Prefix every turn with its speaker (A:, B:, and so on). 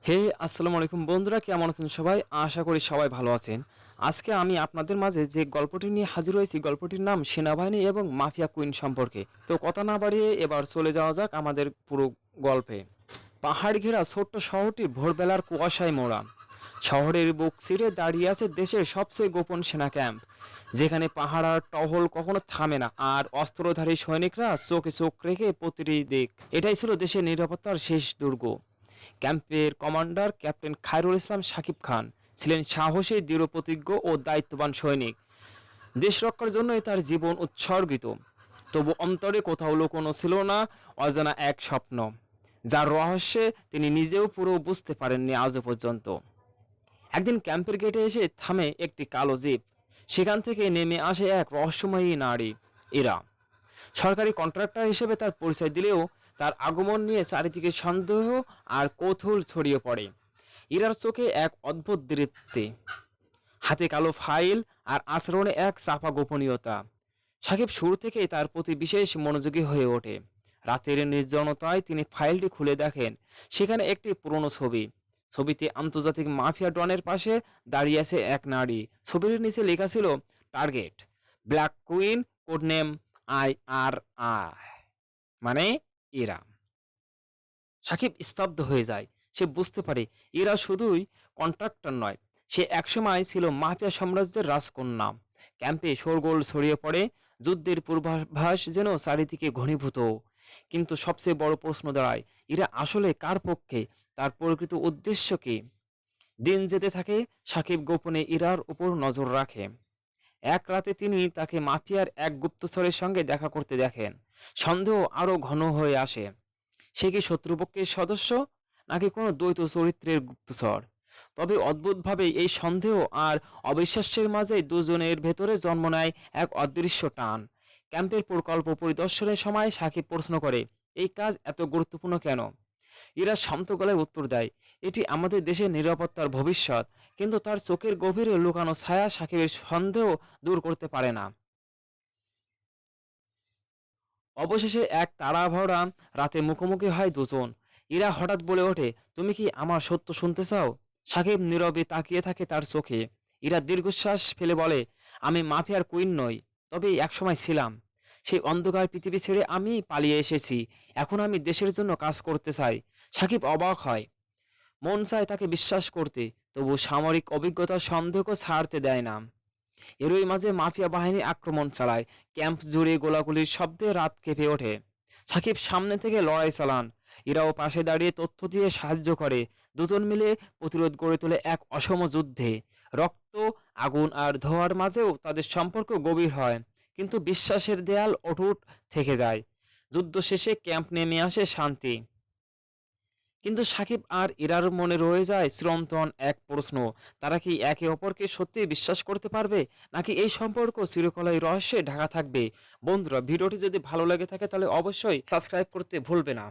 A: হে আসসালামু আলাইকুম বন্ধুরা, কেমন আছেন সবাই? আশা করি সবাই ভালো আছেন। আজকে আমি আপনাদের মাঝে যে গল্পটি নিয়ে হাজির হয়েছি, গল্পটির নাম সেনাবাহিনী এবং মাফিয়া কুইন সম্পর্কে। তো কথা না বাড়িয়ে এবার চলে যাওয়া যাক আমাদের পুরো গল্পে। পাহাড় ঘেরা ছোট্ট শহরটি ভোরবেলার কুয়াশায় মোড়া। শহরের বুক চিরে দাঁড়িয়ে আছে দেশের সবচেয়ে গোপন সেনা ক্যাম্প, যেখানে পাহাড়ার টহল কখনো থামে না আর অস্ত্রধারী সৈনিকরা চোখে চোখ রেখে প্রতিটি দিক। এটাই ছিল দেশের নিরাপত্তার শেষ দুর্গ। ক্যাম্পের কমান্ডার ক্যাপ্টেন খায়রুল ইসলাম সাকিব খান ছিলেন সাহসী, দৃঢ়প্রতিজ্ঞ ও দায়িত্ববান সৈনিক। দেশ রক্ষার জন্যই তার জীবন উৎসর্গিত। তবু অন্তরে কোথাও লুকোনো ছিল না অজানা এক স্বপ্ন, যার রহস্যে তিনি নিজেও পুরো বুঝতে পারেননি আজও পর্যন্ত। একদিন ক্যাম্পের গেটে এসে থামে একটি কালো জিপ। সেখান থেকে নেমে আসে এক রহস্যময়ী নারী, ইরা। সরকারি কন্ট্রাক্টর হিসেবে তার পরিচয় দিলেও তার আগমন নিয়ে চারিদিকে সন্দেহ আর কৌতূহল ছড়িয়ে পড়ে। ইরার চোখে এক অদ্ভুত দৃপ্তি, হাতে কালো ফাইল আর আচরণে এক চাপা গোপনীয়তা। সাকিব শুরু থেকেই তার প্রতি বিশেষ মনোযোগী হয়ে ওঠে। রাতের নির্জনতায় তিনি ফাইলটি খুলে দেখেন সেখানে একটি পুরনো ছবি। ছবিতে আন্তর্জাতিক মাফিয়া ডনের পাশে দাঁড়িয়ে আছে এক নারী। ছবির নিচে লেখা ছিল target black queen, code name IRI, মানে ইরা। সাকিব স্তব্ধ হয়ে যায়। সে বুঝতে পারে ইরা শুধুই কন্ট্রাক্টর নয়, সে একসময় ছিল মাফিয়া সাম্রাজ্যের রাজকন্যা। ক্যাম্পে শোরগোল ছড়িয়ে পড়ে, যুদ্ধের পূর্বাভাস যেন চারিদিকে ঘনীভূত। কিন্তু সবচেয়ে বড় প্রশ্ন দাঁড়ায়, ইরা আসলে কার পক্ষে, তার প্রকৃত উদ্দেশ্য কি? দিন যেতে থাকে, সাকিব গোপনে ইরার উপর নজর রাখে। এক রাতে তিনি তাকে মাফিয়ার এক গুপ্তচরের সঙ্গে দেখা করতে দেখেন। সন্দেহ আরো ঘন হয়ে আসে। সে কি শত্রুপক্ষের সদস্য, নাকি কোনো দ্বৈত চরিত্রের গুপ্তচর? তবে অদ্ভুতভাবে এই সন্দেহ আর অবিশ্বাসের মাঝে দুজনের ভেতরে জন্ম নেয় এক অদৃশ্য টান। ক্যাম্পের প্রকল্প পরিদর্শনের সময় সাকিব প্রশ্ন করে, এই কাজ এত গুরুত্বপূর্ণ কেন? ইরা শান্ত গলায় উত্তর দেয়, এটি আমাদের দেশের নিরাপত্তার ভবিষ্যৎ। কিন্তু তার চোখের গভীরে লুকানো ছায়া সাকিবের সন্দেহ দূর করতে পারে না। অবশেষে এক তাড়াভরা রাতে মুখোমুখি হয় দুজন। ইরা হঠাৎ বলে ওঠে, তুমি কি আমার সত্য শুনতে চাও? সাকিব নীরবে তাকিয়ে থাকে তার চোখে। ইরা দীর্ঘশ্বাস ফেলে বলে, আমি মাফিয়ার কুইন নই, তবে একসময় ছিলাম। সেই অন্ধকার পৃথিবী ছেড়ে আমি পালিয়ে এসেছি। এখন আমি দেশের জন্য কাজ করতে চাই। সাকিব অবাক হয়। মন চায় তাকে বিশ্বাস করতে, তবু সামরিক অভিজ্ঞতার সন্দেহকে ছাড়তে দেয় না। এরই মাঝে মাফিয়া বাহিনী আক্রমণ চালায়। ক্যাম্প জুড়ে গোলাগুলির শব্দে রাত কেঁপে ওঠে। সাকিব সামনে থেকে লড়াই চালান, এরাও পাশে দাঁড়িয়ে তথ্য দিয়ে সাহায্য করে। দুজন মিলে প্রতিরোধ গড়ে তোলে এক অসম যুদ্ধে। রক্ত, আগুন আর ধোঁয়ার মাঝেও তাদের সম্পর্ক গভীর হয়, কিন্তু বিশ্বাসের দেয়াল অটুট থেকে যায়। যুদ্ধ শেষে ক্যাম্প নেমে আসে শান্তি। কিন্তু সাকিব আর ইরার মনে রয়ে যায় চিরন্তন এক প্রশ্ন, তারা কি একে অপরকে সত্যি বিশ্বাস করতে পারবে, নাকি এই সম্পর্ক চিরকালই রহস্যে ঢাকা থাকবে? বন্ধুরা, ভিডিওটি যদি ভালো লেগে থাকে তাহলে অবশ্যই সাবস্ক্রাইব করতে ভুলবে না।